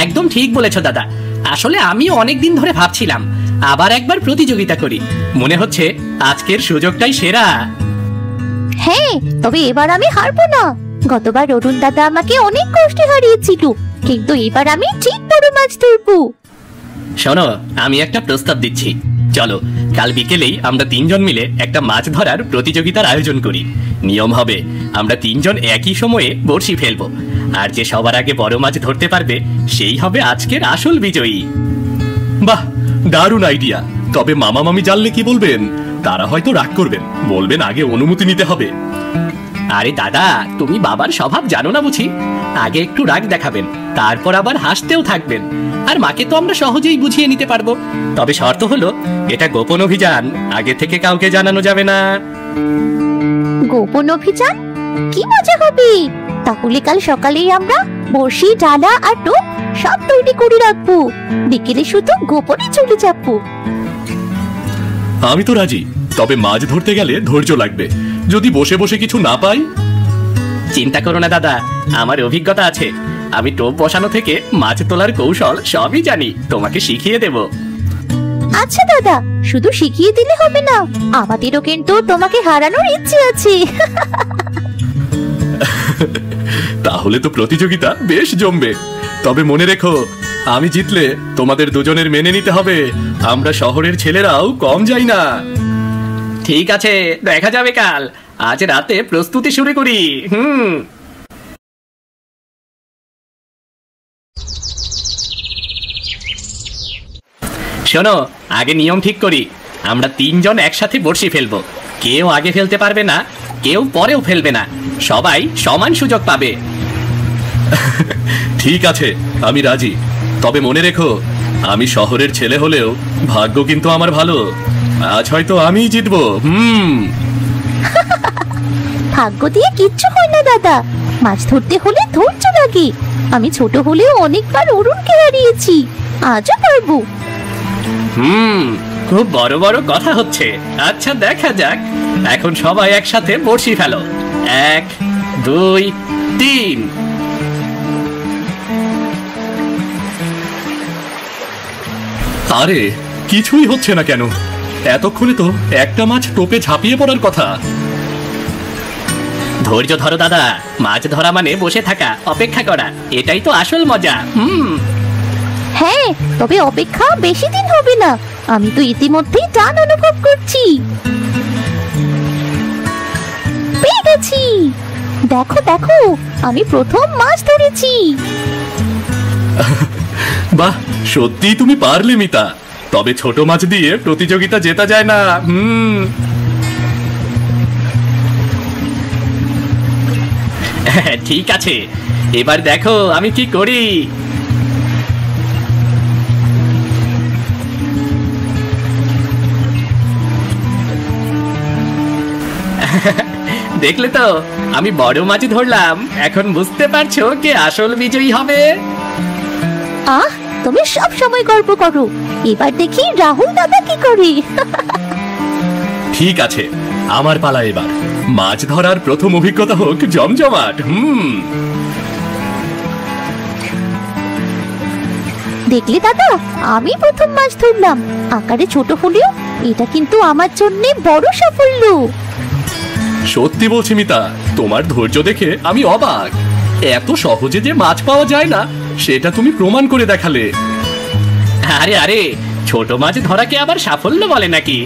একদম ঠিক বলেছ দাদা। আসলে আমি অনেকদিন ধরে ভাবছিলাম আবার একবার প্রতিযোগিতা করি। মনে হচ্ছে আজকের সুযোগটাই সেরা। হ্যাঁ, তবে এবার আমি হারবো না। গতবার অরুণ দাদা আমাকে অনেক কষ্টে হারিয়েছিল, কিন্তু এবার আমি ঠিক বড় মাছ ধরবো। শোনো, আমি একটা প্রস্তাব দিচ্ছি। চলো কাল বিকেলেই আমরা 3 জন মিলে একটা মাছ ধরার প্রতিযোগিতার আয়োজন করি। নিয়ম হবে আমরা 3 জন একই সময়ে বড়শি ফেলবো, আর যে সবার আগে বড় মাছ ধরতে পারবে সেই হবে আজকের আসল বিজয়ী। বাহ, দারুণ আইডিয়া। তবে মামা মামি জানলে কি বলবেন? তারা হয়তো রাগ করবেন, বলবেন আগে অনুমতি নিতে হবে। আরে দাদা, তুমি বাবার স্বভাব জানো না বুঝি? আগে একটু রাগ দেখাবেন, তারপর আবার হাসতেও থাকবেন। আর মাকে তো আমরা সহজেই বুঝিয়ে নিতে পারবো। তবে শর্ত হলো এটা গোপন অভিযান, আগে থেকে কাউকে জানানো যাবে না। গোপন অভিযান? কি মজা হবে! তাহলে কাল সকালেই আমরা বড়শি, ডালা আর টোপ সব তৈরি করে রাখবো। বিকেলে শুধু গোপনে চলে যাবো। আমি তো রাজি। তবে মাছ ধরতে গেলে ধৈর্য লাগবে। যদি বসে বসে কিছু না পাই? চিন্তা করো না দাদা, আমার অভিজ্ঞতা আছে। আমি টোপ বসানো থেকে মাছ তোলার কৌশল সবই জানি, তোমাকে শিখিয়ে দেব। আচ্ছা দাদা, শুধু শিখিয়ে দিলে হবে না, আমাদেরও কিন্তু তোমাকে হারানোর ইচ্ছে আছে। তাহলে তো প্রতিযোগিতা বেশ জমবে। তবে মনে রেখো, আমি জিতলে তোমাদের দুজনের মেনে নিতে হবে আমরা শহরের ছেলেরাও কম যাই না। ঠিক আছে, দেখা যাবে কাল। আজ রাতে প্রস্তুতি শুরু করি। শোনো, আগে নিয়ম ঠিক করি। আমরা 3 জন একসাথে বড়শি ফেলবো। কেউ আগে ফেলতে পারবে না, কেউ পরেও ফেলবে না। সবাই সমান সুযোগ পাবে। ঠিক আছে, আমি রাজি। তবে মনে রেখো, আমি শহরের ছেলে হলেও ভাগ্য কিন্তু আমার ভালো। আজ হয়তো আমিই জিতবো। ভাগ্য দিয়ে কিচ্ছু হয় না দাদা। মাছ ধরতে হলে ধৈর্য লাগে। আমি ছোট হলেও অনেকবার অরুণকে হারিয়েছি, আজও পারবো। খুব বড় বড় কথা হচ্ছে। আচ্ছা দেখা যাক। এখন সবাই একসাথে বড়শি ফেলো। 1, 2, 3। আরে কিছুই হচ্ছে না কেন? এতক্ষণে তো একটা মাছ টোপে ঝাঁপিয়ে পড়ার কথা। ধৈর্য ধরো দাদা। মাছ ধরা মানে বসে থাকা, অপেক্ষা করা। এটাই তো আসল মজা। হ্যাঁ, তবে অপেক্ষা বেশি দিন হবে না। আমি তো ইতিমধ্যেই টান অনুভব করছি। পেয়ে গেছি। দেখো দেখো, আমি প্রথম মাছ ধরেছি। বাহ, সত্যি তুমি পারলে মিতা। তবে ছোট মাছ দিয়ে প্রতিযোগিতা জেতা যায় না। ঠিক আছে, এবার দেখো আমি কি করি। দেখলে তো, আমি বড় মাছ ধরলাম। এখন বুঝতে পারছো কে আসল বিজয়ী হবে? আহ, তুমি সব সময় গল্প করো, এবার দেখি রাহুল দাদা কি করে। ঠিক আছে, আমার পালা এবার। মাছ ধরার প্রথম অভিজ্ঞতা হোক জমজমাট। দেখলে দাদা, আমি প্রথম মাছ ধরলাম। আকারে ছোট হলেও এটা কিন্তু আমার জন্য বড় সাফল্য। সত্যি বলছি মিতা, তোমার ধৈর্য দেখে আমি অবাক। এত সহজে যে মাছ পাওয়া যায় না সেটা তুমি প্রমাণ করে দেখালে। আরে আরে, ছোট মাছ ধরাকে আবার সাফল্য বলে নাকি?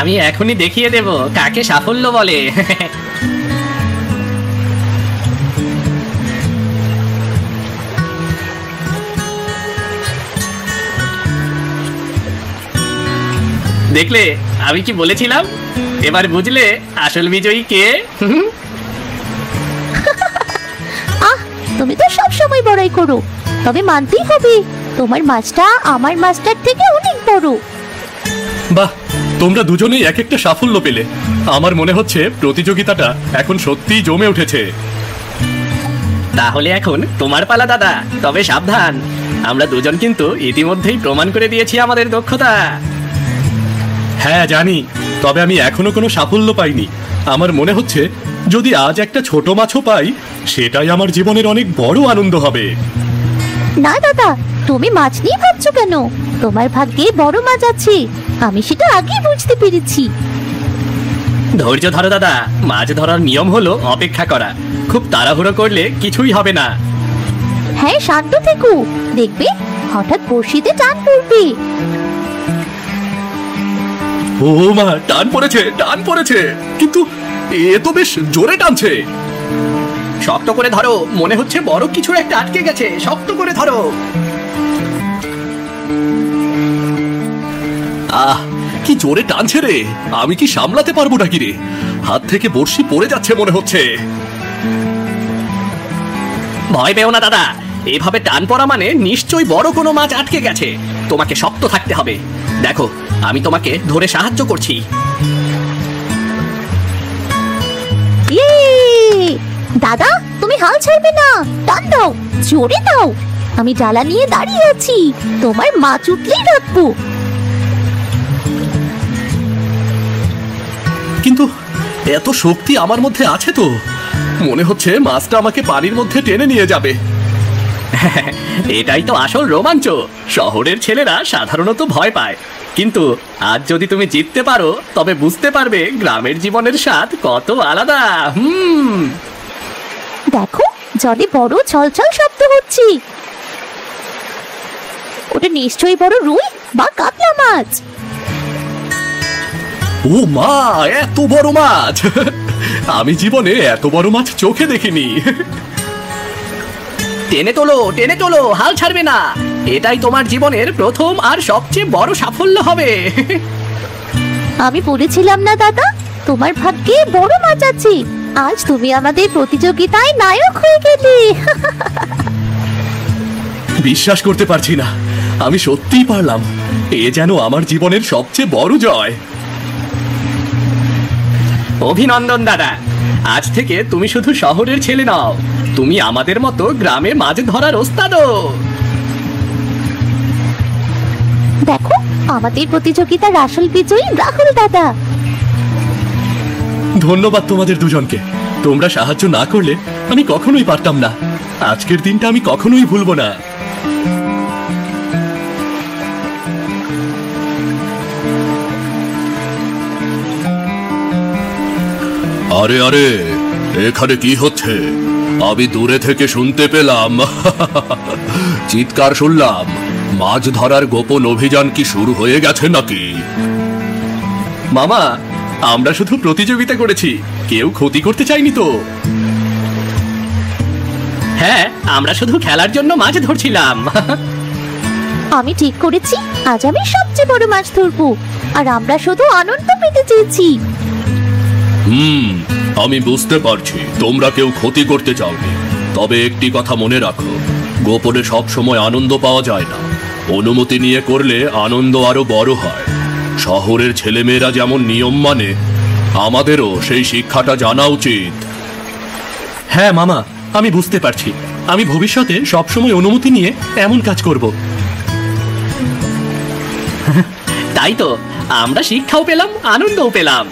আমি এখনই দেখিয়ে দেব কাকে সাফল্য বলে। দেখলে আমি কি বলেছিলাম? এবার বুঝলে আসল বিজয়ী কে? আহ, তুমি তো সব সময় বড়াই করো, তবে মানতেই হবে তোমার মাছটা আমার মাছটার থেকে অনেক বড়। বাহ, তোমরা দুজনেই এক একটা সাফল্য পেলে। আমার মনে হচ্ছে প্রতিযোগিতাটা এখন সত্যিই জমে উঠেছে। তাহলে এখন তোমার পালা দাদা, তবে সাবধান, আমরা দুজন কিন্তু ইতিমধ্যেই প্রমাণ করে দিয়েছি আমাদের দক্ষতা। হ্যাঁ জানি, তবে আমি এখনো কোনো সাফল্য পাইনি। আমার মনে হচ্ছে যদি আজ একটা ছোট মাছও পাই সেটাই আমার জীবনের অনেক বড় আনন্দ হবে। না দাদা, তুমি মাছ নিয়ে ভাবছো কেন? তোমার ভাগ্যে বড় মাছ আছে, আমি সেটা আগেই বুঝতে পেরেছি। ধৈর্য ধরো দাদা, মাছ ধরার নিয়ম হলো অপেক্ষা করা। খুব তাড়াহুড়ো করলে কিছুই হবে না। হ্যাঁ, শান্ত থেকো, দেখবে হঠাৎ বড়শিতে টান পড়বে। ও মা, টান পড়েছে, টান পড়েছে, কিন্তু এ তো বেশ জোরে টানছে। শক্ত করে ধরো, মনে হচ্ছে বড় কিছু একটা আটকে গেছে। শক্ত করে ধরো। আহ, কি জোরে টানছে রে! আমি কি সামলাতে পারবো নাকি রে? হাত থেকে বড়শি পড়ে যাচ্ছে মনে হচ্ছে। ভয় পেও না দাদা, এভাবে টান পড়া মানে নিশ্চয়ই বড় কোনো মাছ আটকে গেছে। তোমাকে শক্ত থাকতে হবে। দেখো, আমি তোমাকে ধরে সাহায্য করছি। ইয়ে! দাদা, তুমি হাল ছাড়বে না, টান দাও, জোরে দাও। আমি ডালা নিয়ে দাঁড়িয়ে আছি, তোমার মাছ উঠলেই রাখবো। কিন্তু এত শক্তি আমার মধ্যে আছে তো, মনে হচ্ছে মাছটা আমাকে পানির মধ্যে টেনে নিয়ে যাবে। এটাই তো আসল রোমাঞ্চ। শহরের ছেলেরা সাধারণত ভয় পায়, কিন্তু আজ যদি তুমি জিততে পারো তবে বুঝতে পারবে গ্রামের জীবনের স্বাদ কত আলাদা। দেখো, জলে বড় ছলছল শব্দ হচ্ছে। ওটা নিশ্চয়ই বড় রুই বা কাতলা মাছ। ও মা, এত বড় মাছ! আমি জীবনে এত বড় মাছ চোখে দেখিনি। টেনে তোলো, টেনে তোলো, হাল ছাড়বে না। এটাই তোমার জীবনের প্রথম আর সবচেয়ে বড় সাফল্য হবে। আমি বলেছিলাম না দাদা, তোমার ভাগ্যে বড় মাছ আছে। আজ তুমি আমাদের প্রতিযোগিতায় নায়ক হয়ে গেলে। বিশ্বাস করতে পারছি না, আমি সত্যিই পারলাম। এ যেন আমার জীবনের সবচেয়ে বড় জয়। অভিনন্দন দাদা, আজ থেকে তুমি শুধু শহরের ছেলে নও, তুমি আমাদের মতো গ্রামে মাছ ধরার ওস্তাদও। দেখো, আমাদের প্রতিযোগিতার আসল বিজয়ী রাহুল দাদা। ধন্যবাদ তোমাদের দুজনকে। তোমরা সাহায্য না করলে আমি কখনোই পারতাম না। আজকের দিনটা আমি কখনোই ভুলবো না। আরে আরে, এখানে কি হচ্ছে? আমি দূরে থেকে শুনতে পেলাম, চিৎকার শুনলাম। মাছ ধরার গোপন অভিযান কি শুরু হয়ে গেছে নাকি? মামা, আমরা শুধু প্রতিযোগিতা করেছি, কেউ ক্ষতি করতে চাইনি তো। হ্যাঁ, আমরা শুধু খেলার জন্য মাছ ধরছিলাম। আমি ঠিক করেছি আজ আমি সবচেয়ে বড় মাছ ধরবো, আর আমরা শুধু আনন্দ পেতে চেয়েছি। আমি বুঝতে পারছি তোমরা কেউ ক্ষতি করতে চাওনি, তবে একটি কথা মনে রাখো, গোপনে সব সময় আনন্দ পাওয়া যায় না। অনুমতি নিয়ে করলে আনন্দ আরো বড় হয়। শহরের ছেলেমেয়েরা যেমন নিয়ম মানে, আমাদেরও সেই শিক্ষাটা জানা উচিত। হ্যাঁ মামা, আমি বুঝতে পারছি। আমি ভবিষ্যতে সবসময় অনুমতি নিয়ে এমন কাজ করব। তাই তো, আমরা শিক্ষাও পেলাম, আনন্দও পেলাম।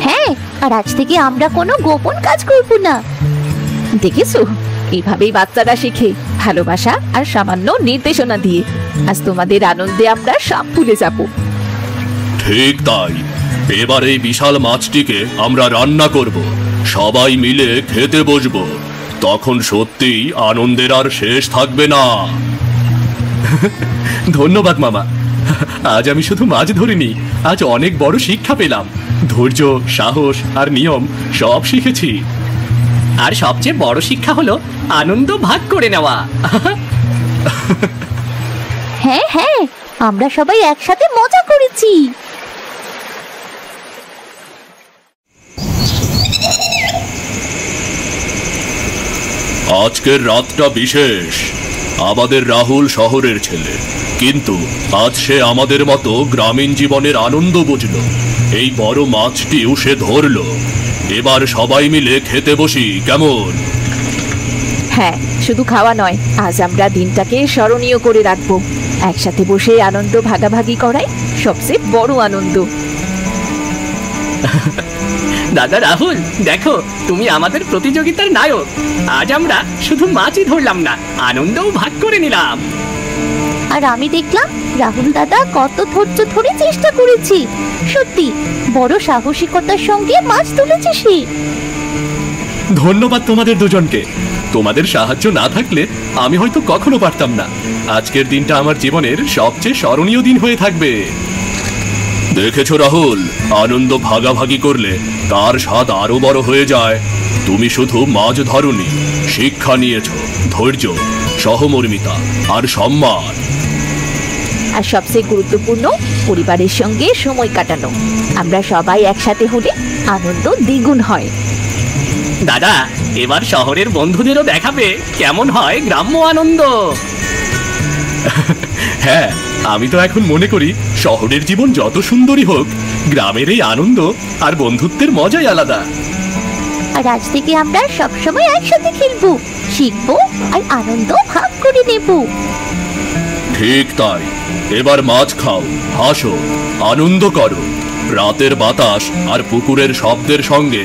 হ্যাঁ, আর আজ থেকে আমরা কোনো গোপন কাজ করব না। দেখেছো, এইভাবেই বাচ্চারা শিখে, ভালোবাসা আর সামান্য নির্দেশনা দিয়ে। আজ তোমাদের আনন্দে আমরা সব ভুলে যাব। ঠিক তাই, এবার এই বিশাল মাছটিকে আমরা রান্না করব, সবাই মিলে খেতে বসবো। তখন সত্যিই আনন্দের আর শেষ থাকবে না। ধন্যবাদ মামা। আজ আমি শুধু মাছ ধরিনি, আজ অনেক বড় শিক্ষা পেলাম। ধৈর্য, সাহস আর নিয়ম সব শিখেছি। আর সবচেয়ে বড় শিক্ষা হলো আনন্দ ভাগ করে নেওয়া। হ্যাঁ হ্যাঁ, আমরা সবাই একসাথে মজা করেছি। আজকের রাতটা বিশেষ। আমাদের রাহুল শহরের ছেলে, কিন্তু আজ সে আমাদের মতো গ্রামীণ জীবনের আনন্দ বুঝল। এই বড় মাছটিও সে ধরল। এবার সবাই মিলে খেতে বসি, কেমন? হ্যাঁ, শুধু খাওয়া নয়, আজ আমরা দিনটাকে স্মরণীয় করে রাখবো। একসাথে বসে আনন্দ ভাগাভাগি করাই সবচেয়ে বড় আনন্দ। দাদা রাহুল, দেখো, তুমি আমাদের প্রতিযোগিতার নায়ক। আজ আমরা শুধু মাছই ধরলাম না, আনন্দও ভাগ করে নিলাম। আর আমি দেখলাম রাহুল দাদা কত ধৈর্য ধরে চেষ্টা করেছি। সত্যি বড় সাহসিকতার সঙ্গে মাছ তুলেছে সে। ধন্যবাদ তোমাদের দুজনকে। তোমাদের সাহায্য না থাকলে আমি হয়তো কখনো পারতাম না। আজকের দিনটা আমার জীবনের সবচেয়ে স্মরণীয় দিন হয়ে থাকবে। দেখেছো রাহুল, আনন্দ ভাগাভাগি করলে তার স্বাদ আরো বড় হয়ে যায়। তুমি শুধু মাছ ধরনি, শিক্ষা নিয়েছো, ধৈর্য, সহমর্মিতা আর সম্মান। আর সবচেয়ে গুরুত্বপূর্ণ, পরিবারের সঙ্গে সময় কাটানো। আমরা সবাই একসাথে হলে আনন্দ দ্বিগুণ হয়। দাদা, এবার শহরের বন্ধুদেরও দেখাবে কেমন হয় গ্রাম্য আনন্দ। হ্যাঁ, আমি তো এখন মনে করি শহরের জীবন যত সুন্দরই হোক, গ্রামের এই আনন্দ আর বন্ধুত্বের মজাই আলাদা। আর আজ থেকে আমরা সবসময় একসাথে খেলবো, শিখবো আর আনন্দ ভাগ করে নেব। ঠিক তাই, এবার মাছ খাও, হাসো, আনন্দ করো। রাতের বাতাস আর পুকুরের শব্দের সঙ্গে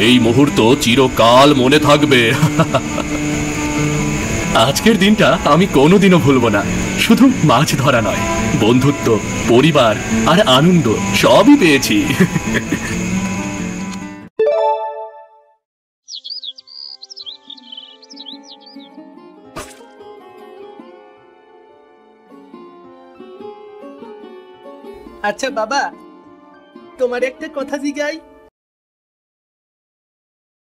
এই মুহূর্ত চিরকাল মনে থাকবে। আজকের দিনটা আমি কোনোদিনও ভুলবো না। শুধু মাছ ধরা নয়, বন্ধুত্ব, পরিবার আর আনন্দ সবই পেয়েছি। আচ্ছা বাবা, তোমার একটা কথা জিগাই।